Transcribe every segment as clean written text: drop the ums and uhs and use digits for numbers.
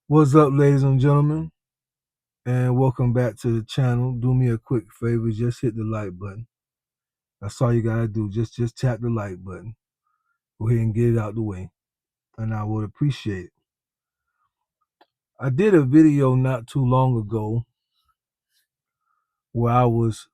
What's up, ladies and gentlemen, and welcome back to the channel. Do me a quick favor, just hit the like button. That's all you gotta do. Just tap the like button. Go ahead and get it out the way, and I would appreciate it. I did a video not too long ago where I was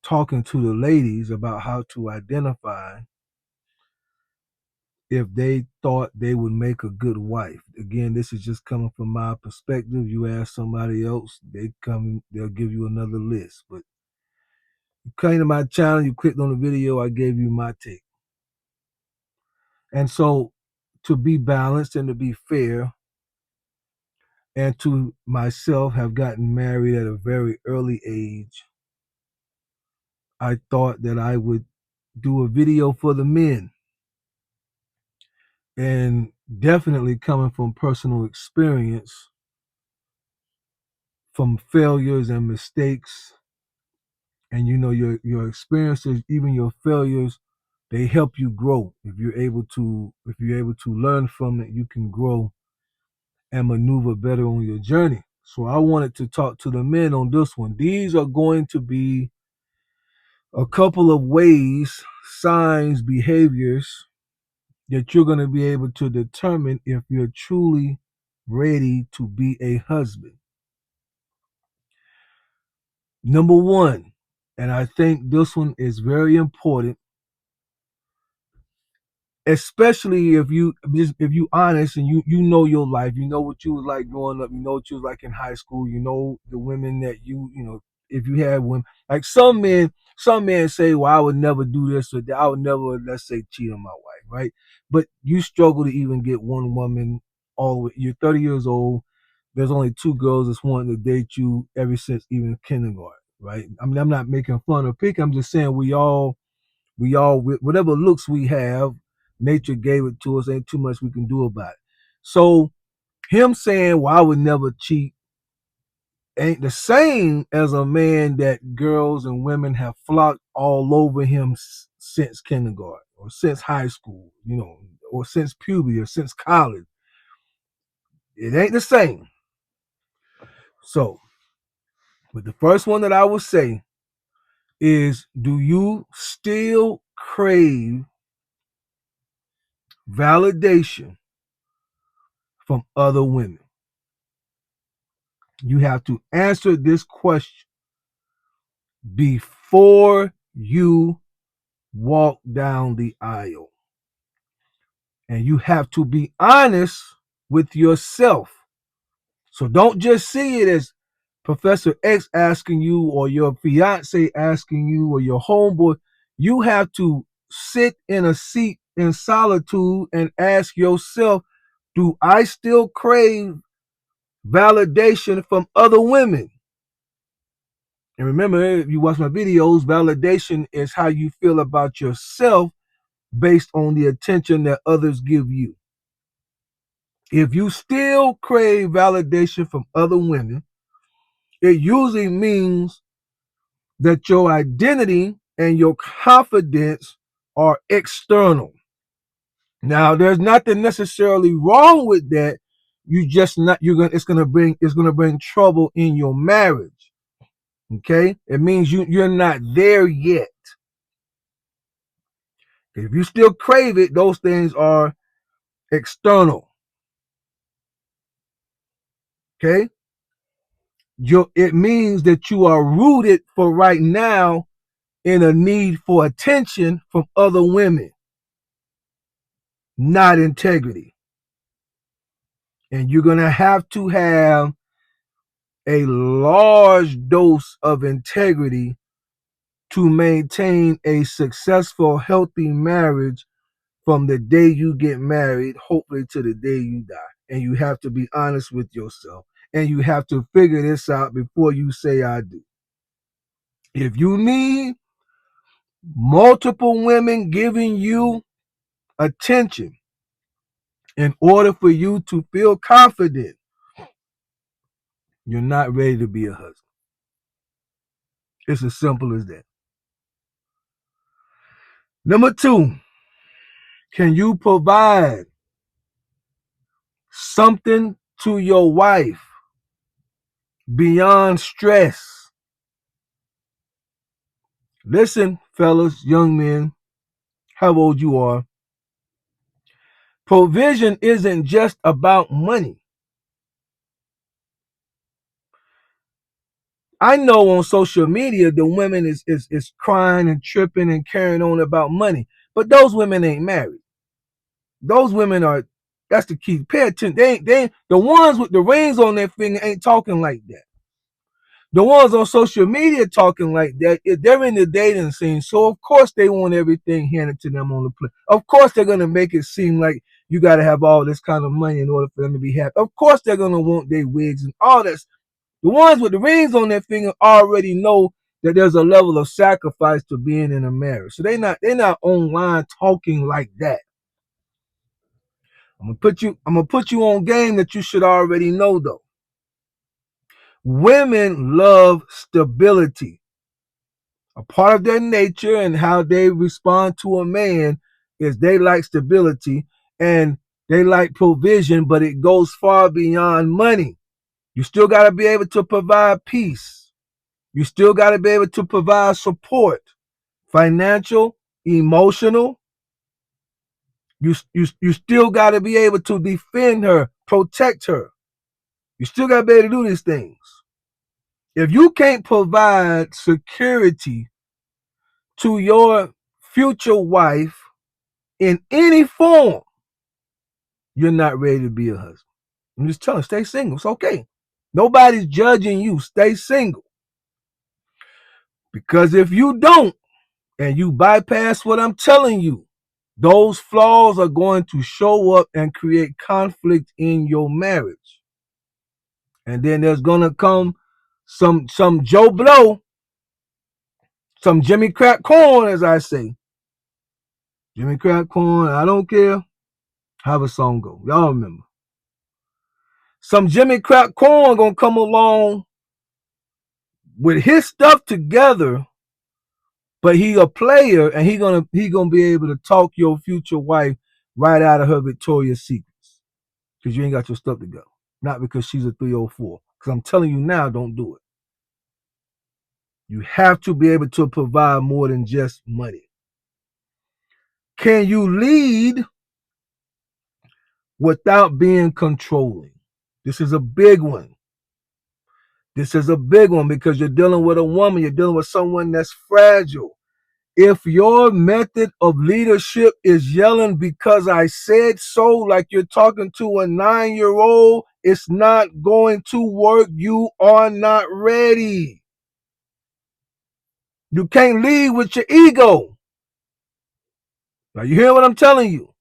talking to the ladies about how to identify if they thought they would make a good wife. Again, this is just coming from my perspective. You ask somebody else, they'll give you another list. But you came to my channel, you clicked on the video, I gave you my take. And so, to be balanced and to be fair, and to myself have gotten married at a very early age, I thought that I would do a video for the men. And definitely coming from personal experience, from failures and mistakes, and your experiences, even your failures, they help you grow. If you're able to learn from it, you can grow and maneuver better on your journey. So I wanted to talk to the men on this one. These are going to be a couple of ways, signs, behaviors that you're going to be able to determine if you're truly ready to be a husband. Number one, and I think this one is very important, especially if you honest and you know your life, you know what you was like growing up, you know what you was like in high school, you know the women that you know if you had women, like some men say, well, I would never do this or that, I would never, let's say, cheat on my wife, right? But you struggle to even get one woman. All the way, you're 30 years old, there's only two girls that's wanting to date you ever since even kindergarten, right? I mean, I'm not making fun or pick, I'm just saying we all, whatever looks we have, nature gave it to us. Ain't too much we can do about it. So him saying, "Well, I would never cheat," ain't the same as a man that girls and women have flocked all over him since kindergarten or since high school, or since puberty or since college. It ain't the same. So, but the first one that I would say is, do you still crave validation from other women? You have to answer this question before you walk down the aisle. And you have to be honest with yourself. So don't just see it as Professor X asking you, or your fiance asking you, or your homeboy. You have to sit in a seat in solitude and ask yourself, do I still crave validation from other women? And remember, if you watch my videos, validation is how you feel about yourself based on the attention that others give you. If you still crave validation from other women, it usually means that your identity and your confidence are external. Now, there's nothing necessarily wrong with that. You just not you're gonna it's gonna bring trouble in your marriage. Okay? It means you're not there yet. If you still crave it, those things are external. Okay? It means that you are rooted for right now in a need for attention from other women, not integrity. And you're going to have a large dose of integrity to maintain a successful, healthy marriage from the day you get married, hopefully to the day you die. And you have to be honest with yourself. And you have to figure this out before you say I do. If you need multiple women giving you attention in order for you to feel confident, you're not ready to be a husband. It's as simple as that. Number two, can you provide something to your wife beyond stress. Listen, fellas, young men, how old you are. Provision isn't just about money. I know on social media the women is crying and tripping and carrying on about money, but those women ain't married. Those women are, that's the key. Pay attention. They ain't the ones with the rings on their finger ain't talking like that. The ones on social media talking like that, they're in the dating scene, so of course they want everything handed to them on the plate. Of course they're gonna make it seem like you got to have all this kind of money in order for them to be happy. Of course they're gonna want their wigs and all that. The ones with the rings on their finger already know that there's a level of sacrifice to being in a marriage, so they're not online talking like that. I'm gonna put you on game that you should already know though. Women love stability. A part of their nature and how they respond to a man is they like stability and they like provision, but it goes far beyond money. You still got to be able to provide peace. You still got to be able to provide support, financial, emotional. You still got to be able to defend her, protect her. You still got to be able to do these things. If you can't provide security to your future wife in any form, you're not ready to be a husband. I'm just telling you, stay single. It's okay. Nobody's judging you. Stay single. Because if you don't and you bypass what I'm telling you, those flaws are going to show up and create conflict in your marriage. And then there's gonna come some Joe Blow, some Jimmy Crack Corn, as I say. Jimmy Crack Corn, I don't care. How a song go? Y'all remember. Some Jimmy Crack Corn gonna come along with his stuff together, but he a player and he gonna be able to talk your future wife right out of her Victoria's Secrets because you ain't got your stuff together. Not because she's a 304. Because I'm telling you now, don't do it. You have to be able to provide more than just money. Can you lead without being controlling? This is a big one. This is a big one because you're dealing with a woman, you're dealing with someone that's fragile. If your method of leadership is yelling because I said so, like you're talking to a 9-year-old, it's not going to work. You are not ready. You can't lead with your ego. Now, you hear what I'm telling you?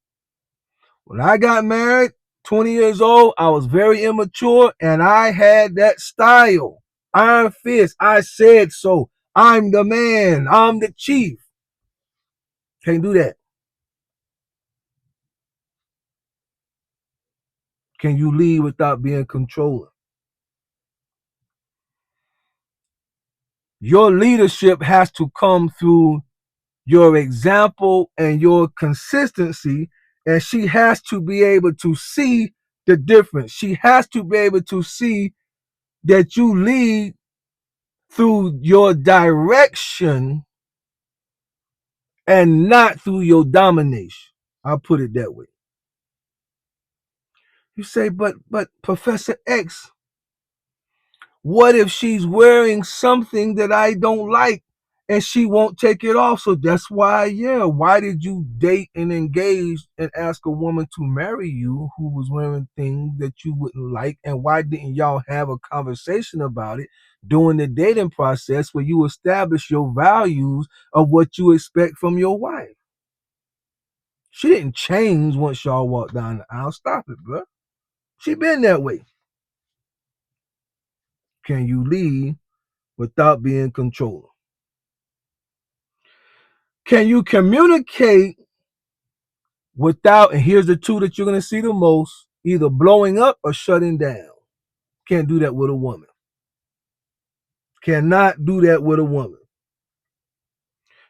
When I got married, 20 years old, I was very immature and I had that style. Iron fist. I said so. I'm the man. I'm the chief. Can't do that. Can you lead without being controlling? Your leadership has to come through your example and your consistency, and she has to be able to see the difference. She has to be able to see that you lead through your direction and not through your domination. I'll put it that way. You say, but Professor X, what if she's wearing something that I don't like and she won't take it off? So that's why, yeah, why did you date and engage and ask a woman to marry you who was wearing things that you wouldn't like? And why didn't y'all have a conversation about it during the dating process where you establish your values of what you expect from your wife? She didn't change once y'all walked down the aisle. Stop it, bro. She been that way. Can you lead without being controlled? Can you communicate without, and here's the two that you're going to see the most, either blowing up or shutting down? Can't do that with a woman. Cannot do that with a woman.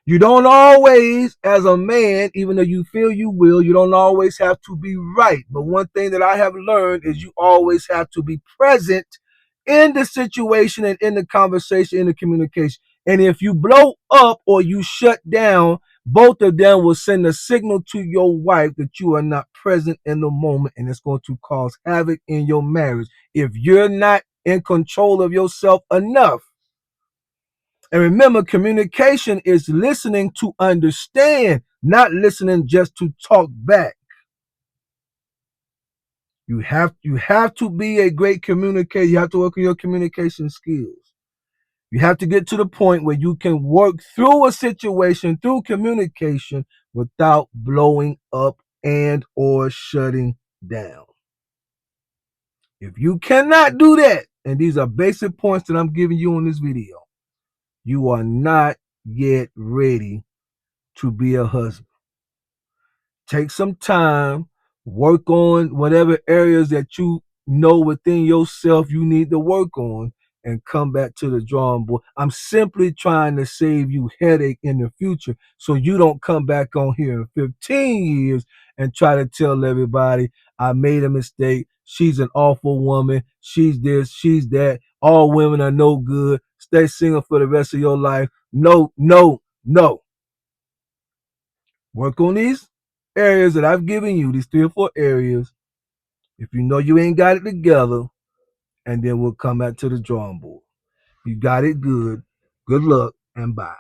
You don't always, as a man, even though you feel you will, you don't always have to be right. But one thing that I have learned is you always have to be present in the situation and in the conversation, in the communication. And if you blow up or you shut down, both of them will send a signal to your wife that you are not present in the moment, and it's going to cause havoc in your marriage if you're not in control of yourself enough. And remember, communication is listening to understand, not listening just to talk back. You have to be a great communicator. You have to work on your communication skills. You have to get to the point where you can work through a situation through communication without blowing up and or shutting down. If you cannot do that, and these are basic points that I'm giving you in this video, you are not yet ready to be a husband. Take some time, work on whatever areas that you know within yourself you need to work on, and come back to the drawing board. I'm simply trying to save you headache in the future so you don't come back on here in 15 years and try to tell everybody I made a mistake. She's an awful woman. She's this, she's that. All women are no good. Stay single for the rest of your life. No, no, no. Work on these areas that I've given you, these 3 or 4 areas. If you know you ain't got it together, and then we'll come back to the drawing board. You got it good. Good luck and bye.